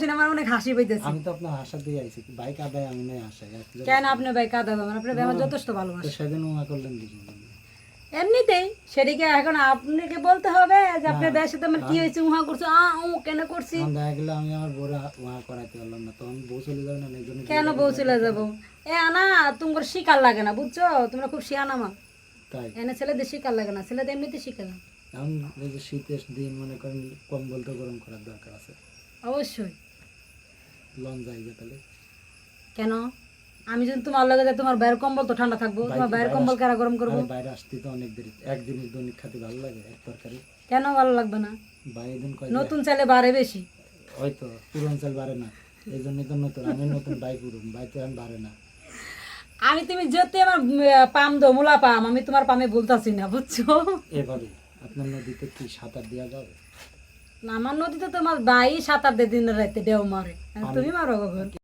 শুনে আমার অনেক হাসি পাইতেছে। আমি তো আপনার হাসা দিয়ে আইছি, ভাই কাদায় আমি নাই হাসাই। কেন আপনি ভাই কাঁদা পাবেন? আপনার ভাই আমার যথেষ্ট ভালোবাসে। সেদিন উমা করলেন দিদি, এমনিতেই সেদিকে এখন আপনাকে বলতে হবে যে আপনার ভাইয়ের সাথে আমার কি হয়েছে, উহা করছো কেন করছি। আমার দেখা গেলে আমি আমার বউরা উমা করাইতে পারলাম না, তখন বউ চলে যাবে না, এই জন্য কেন বউ চলে যাবো? আনা তোমার শিকার লাগে না, বুঝছো? তোমরা খুব শিয়ানা মা। তাই এনে ছেলেদের শিকার লাগে না, ছেলেদের এমনিতে শিখে না। এখন এই যে শীতের দিন মনে করেন কম্বল তো গরম করার দরকার আছে, অবশ্যই। লন যাইবে তাহলে। কেন আমি যদি তোমার লগে যাই, তোমার বাইরের কম্বল তো ঠান্ডা থাকবো, তোমার বাইরের কম্বল কারা গরম করবো? আরে বাইরে আসতে তো অনেক দেরি, একদিনের দৈনিক খাতে ভালো লাগে এক তরকারি। কেন ভালো লাগবে না? বাইরে দিন কয় নতুন চাইলে বাড়ে বেশি। হয়তো পুরান চাল বাড়ে না, এই জন্যই তো নতুন। আমি নতুন বাই পুরুম, বাই তো এখন বাড়ে না। আমি তুমি যেতে আমার পাম দো মুলা পাম, আমি তোমার পামে বলতাছি না, বুঝছো? এভাবে আপনার নদীতে কি সাঁতার দেওয়া যাবে? না, আমার নদীতে তোমার ভাই 7-8 দিন রাইতে ডেউ মারে, তুমি মারো কখন?